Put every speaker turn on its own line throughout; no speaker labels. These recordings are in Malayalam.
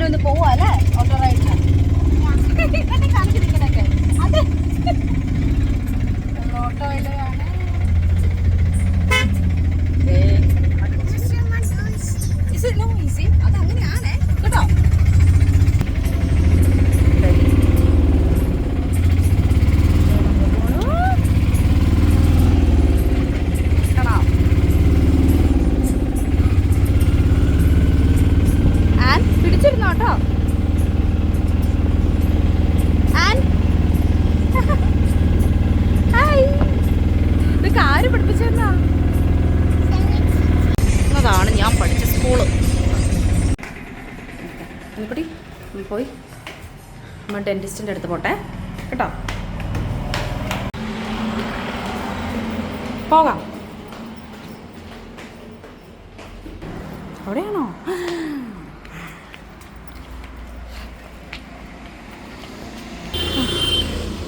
ഒന്ന് പോവാ അല്ലേ ഓട്ടോ റൈഡിന്. ഇന്നെ കാണിച്ചിരിക്കുന്നൊക്കെ അത് ഓട്ടോ റൈഡാണ്. അത് അങ്ങനെയാണേ കേട്ടോ. പിടിച്ചിരുന്നോട്ടോ. ഇതൊക്കെ ആര് പഠിപ്പിച്ചെന്നാ? അതാണ് ഞാൻ പഠിച്ച സ്കൂള്. ഇവിടെ പോയി നമ്മൾ ഡെന്റിസ്റ്റിൻ്റെ അടുത്ത് പോട്ടെ കേട്ടോ. പോകാം. അവിടെയാണോ?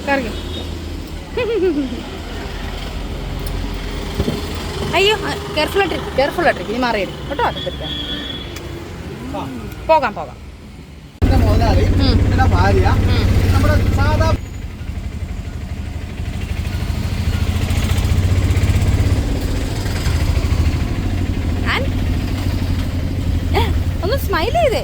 കറിയോ? അയ്യോ കെയർഫുള്ളായിട്ട് ഇനി മാറിയത് കേട്ടോ. അതെടുക്കാം. പോകാം പോകാം.
ഭാര്യ നമ്മുടെ സാധാ
ഒന്ന് സ്മൈൽ ചെയ്തേ.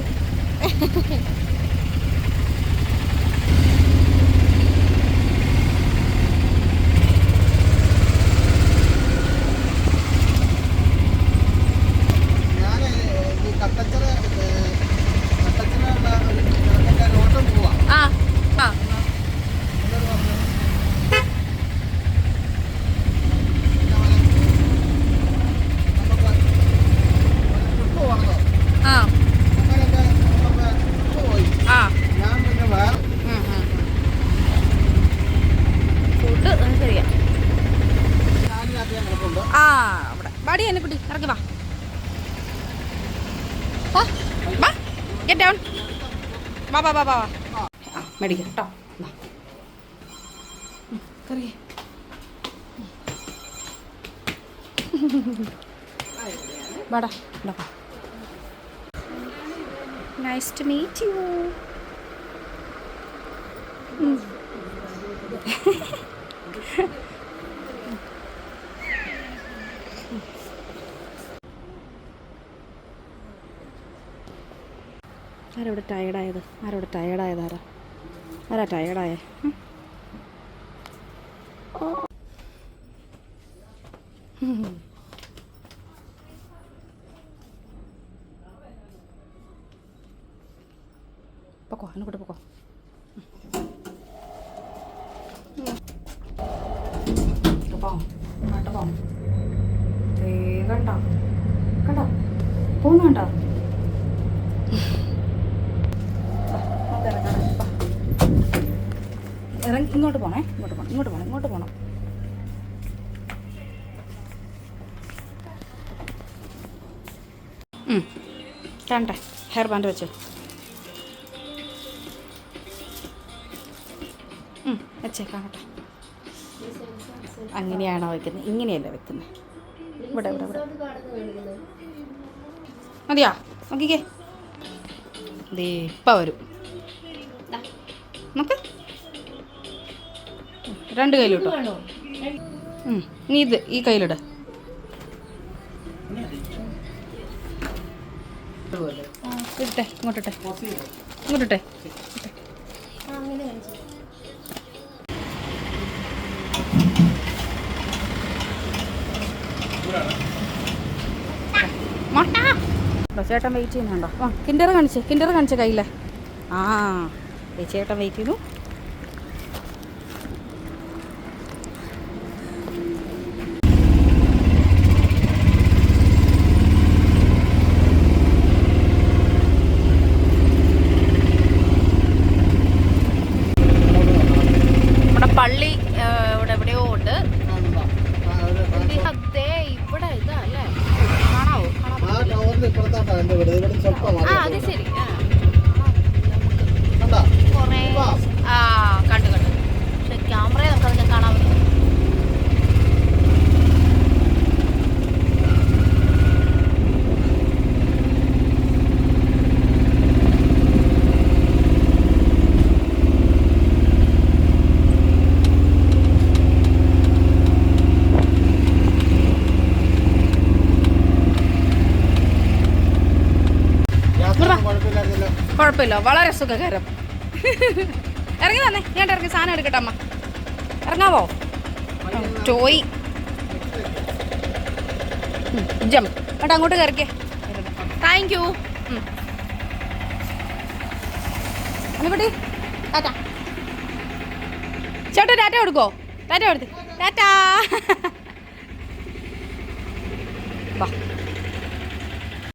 വാടി എന്നെ കുട്ടി ഇറങ്ങി വാ. Get down. വാ വാ വാ വാ. ആ മേടിക്കാം കേട്ടോ. കറിയേ വാടാ. Nice to meet you. ആരോടെ ടയേർഡായത്? ആരാ ടയേർഡായേ? പൊക്കോ, എന്നെ കൂടെ പൊക്കോ. കണ്ടോ പോകുന്നുണ്ടോ? ഇറങ്ങി ഇങ്ങോട്ട് പോണേ. ഇങ്ങോട്ട് പോണം. കാണട്ടെ. ഹെയർ ബാൻഡ് വെച്ച് വെച്ചേ കാണട്ടെ. അങ്ങനെയാണോ വെക്കുന്നത്? ഇങ്ങനെയല്ല വെക്കുന്നത്. ഇവിടെ മതിയാ? നോക്കിക്കേ. ഇപ്പം വരും. നമുക്ക് രണ്ട് കയ്യിലിട്ടോ. നീ ഇത് ഈ കയ്യിലിട. ഇട്ടെ ഇങ്ങോട്ടിട്ടെ. ചേട്ടൻ വെയിറ്റ് ചെയ്യുന്നുണ്ടോ? കിൻഡർ കാണിച്ച കയ്യിലെ. ചേട്ടൻ വെയിറ്റ് ചെയ്യുന്നു. നമ്മുടെ പള്ളി ഇവിടെ എവിടെയോ ഉണ്ട്. അതെ ഇവിടെ ഇതാ അല്ലേ? കാണാവോ? അത് ശരി. കുറേ
പറഞ്ഞല്ലോ.
കുഴപ്പമില്ല, വളരെ സുഖകരം. ഇറങ്ങി വന്നേ, ഞാൻ ഇറങ്ങി സാധനം എടുക്കട്ടെ അമ്മ. ഇറങ്ങാവോ? ടോയ് ജം കേട്ടോ, അങ്ങോട്ട് കയറിക്കേ. Thank you. അനുപടി ടാറ്റ. ചേട്ടാ ടാറ്റ കൊടുക്കോ? ടാറ്റ കൊടുത്ത് ടാറ്റാ. വാ.